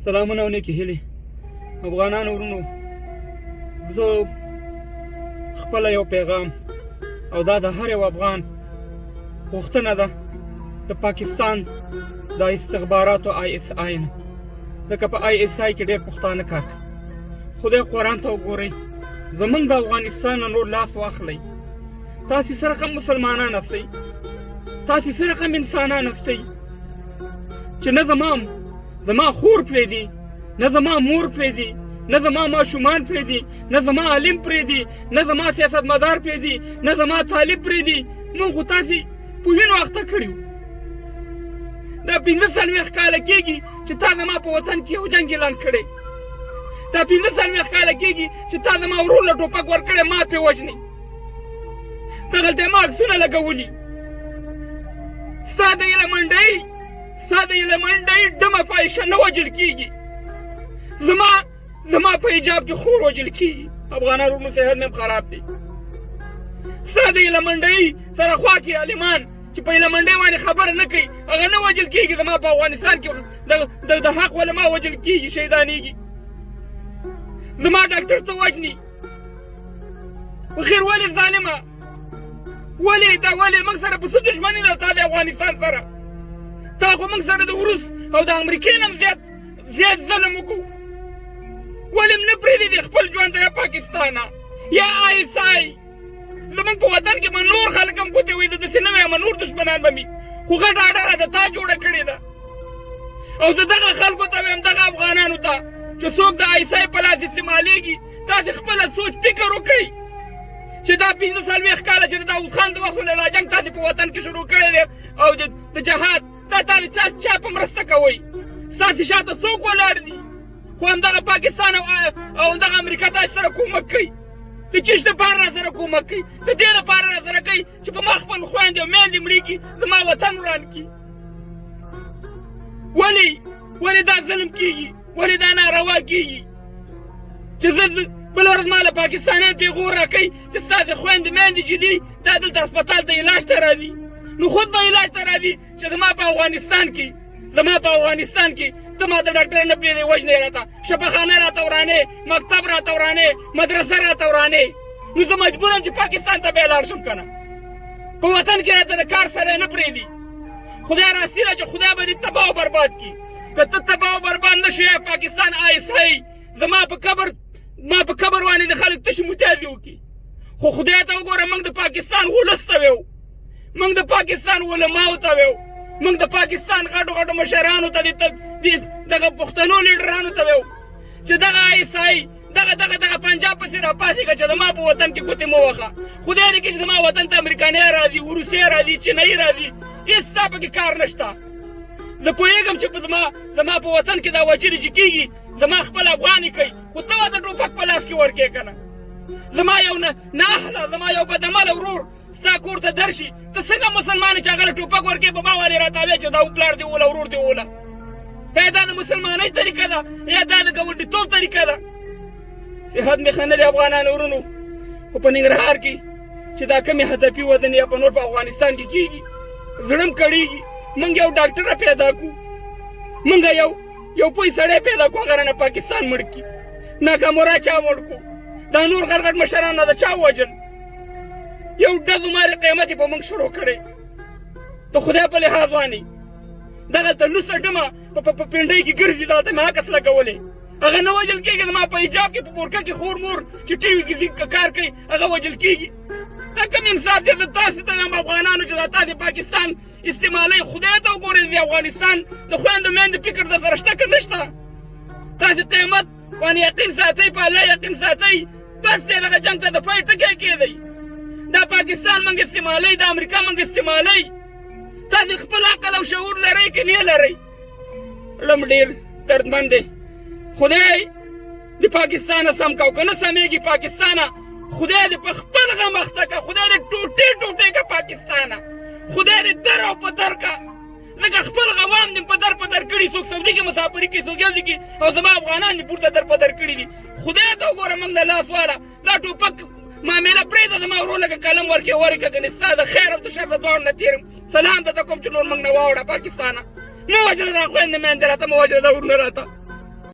سلامونه او نیکې هیلې افغانانو ورونو، زه خپله یو پیغام او دا د هر یو افغان غوښتنه ده د پاکستان د استخباراتو ISI نه، ځکه په ISI کې ډېر پښتانه کار کوي. خدای قرآن ته وګورئ، زمونږ د افغانستان نه نور لاس واخلئ. تاسې سره هم مسلمانان هستئ، تاسې سره هم انسانان هستئ چې نه زما خور پرېږدي، نه زما مور پرېږدي، نه زما ماشومان پرېږدي، نه زما عالم پرېږدي، نه زما سیاستمدار پرېږدي، نه زما طالب پرېږدي. مونږ خو تاسې په وینو اخته کړي وو. دا 45 کاله کېږي چې تا زما په وطن کې یو جنګ اعلان کړی. دا 45 کاله کېږي چې تا زما ورور له ټوپک ورکړی، ما پرې وژنئ. دغلته یې ما عکسونه لګولي. ستا د هیله منډۍ ډمه پایشه نه وژل کېږي. زما په حجاب کې خور وژل کېږي. افغانان ورونو صحت مې هم خراب دی. ستا د هیله منډۍ سره خوا کې عالمان چې په هیله منډۍ باندې خبره نه کوي، هغه نه وژل کېږي. زما په افغانستان کې د حق علما وژل کېږي، شهیدانېږي. زما ډاکټر ته وژني. خیر ولې ظالمه، ولې موږ سره په څه دښمني ده ستا د افغانستان سره؟ تا خو موږ سره د روس او د امریکې نه زیات ظلم وکړو. ولې م نه پرېږدې خپل ژوند ته یا پاکستانه یا ISI؟ زمونږ په وطن کې به نور خلک هم ګوتې وي، زه داسې نه وایم نور دښمنان به مي، خو غټه ډله د تا جوړه کړې ده. او زه دغه خلکو ته وایم، دغه افغانانو ته چې څوک د ISI په لاس استعمالېږي، تاسې خپله سوچ فکر وکړئ چې دا 45 کاله چې د داود خان د وخت لا جنګ تاسې په وطن کې شروع کړی دی او د جهاد، دا تاسې چا په مرسته کوئ؟ ستاسې شاته څوک ولاړ دي؟ خو همدغه پاکستان او همدغه امریکا تاسې سره کومک کوي. د چیش دپاره را سره کومک کوي، د دې دپاره را سره کوي چې په ما خپل خویندې او میندې مړې کړي، زما وطن وران کړي. ولې دا ظلم کېږي؟ ولې دا ناروا کېږي چې زه بله ورځ ما له پاکستانیان پیغور راکوي چې ستاسې خویندې میندې چې دي دا دلته هسپتال ته علاج ته راځي، نو خود به علاج ته راځي چې زما په افغانستان کې ته ما ته ډاکټر نه پرېږدې، وژنې راته، شفاخانه راته ورانې، مکتب راته ورانې، مدرسه راته ورانې. نو زه مجبورم چې پاکستان ته بیا لاړ شم که نه؟ په وطن کې راته د کار سره نه پرېږدي. خدای راسي ده چې خدای به دې تباه او برباد کړي. که ته تباه او برباد نه شې پاکستان ISI، ما په قبر باندې د خلک تشې متیازې وکړي. خو خدای ته وګوره، موږ د پاکستان ولس ته ویو، موږ د پاکستان علماو ته ویو، موږ د پاکستان غټو مشرانو ته، دغه پښتنو لیډرانو ته ویو چې دغه ISI دغه پنجاب پسې راپاڅېږه چې زما په وطن کې ګوتې مه وهه. خدای دې کړي چې زما وطن ته امریکانۍ راځي، روسیې راځي، چینایي راځي، هېڅ ستا پکې کار نشته. زه پوهېږم چې زما په وطن کې دا وجرې چې کېږي زما خپل افغانې کوي، خو ته ورته ټوپک په لاس کې ورکړې که نه؟ زما یو ناهله، زما یو بدعمله ورور ستا کور ته درشي، ته څنګه مسلمان چې هغه له ټوپک ورکړې په ما باندې راتاوې چې دا پلار دې ووله، ورور دې ووله؟ یا دا د مسلمانۍ طریقه ده یا دا د ګاونډیتوب طریقه ده؟ صحت مې ښه نه دی افغانانو ورونو. خو په ننګرهار کې چې دا کمې هدفي ودانۍ یا په نور په افغانستان کې کېږي، زړه م کړېږي. موږ یو ډاکټره پیدا کړو، موږ یو پوه سړی پیدا کړو، هغه رانه پاکستان مړ کړي. ناکامورا چا مړ کړو؟ دا نور غټ مشران نه د چا وژل؟ یو ډزو مارې قیمت یې په موږ شروع کړی. د خدای په لحاظ باندې دغلته لوڅه ډمه په پنډۍ کې ګرځي، دغلته مې عکس لګولی، هغه نه وژل کېږي. زما په حجاب کې په بورکه کې خور مور چې TV کې کار کوي، هغه وژل کېږي. دا کوم انصاف دی؟ زه تاسې ته وایم افغانانو چې دا تاسې پاکستان استعمالوئ، خدای ته وګورئ د افغانستان د خویندو میندو فکر در سره شته که نشته؟ تاسې قیمت باندې یقین ساتئ، په الله یقین ساتئ، بس دی دغه جنګ ته د پای ټکی کېدی. دا پاکستان موږ استعمالوئ، د امریکا موږ استعمالوئ. تاسې خپل عقل او شعور لرئ که نه لرئ؟ ړم ډېر دردمند دی. خدای د پاکستانه سم که او که نه سمېږي پاکستانه، خدای دې په خپل غم اخته که، خدای دې ټوټې که پاکستانه، خدای دې در او په در که. ځکه خپل عوام دې په در کړي، څوک سعودي کې مسافري کوي، څوک یو ځای کې، او زما افغانان دې پورته در په در کړي دي. خدای ته وګوره، موږ د لاس واله دا ټوپک معامله پرېږده، زما ورور لکه قلم ورکړې ورکړه، کنې ستا د خیر او د شر د دواړو نه تېر یم. سلام درته کوم چې نور موږ نه واوړه پاکستانه. مه وژنه دا خویندې میندې راته، مه وژنه دا ورونه راته.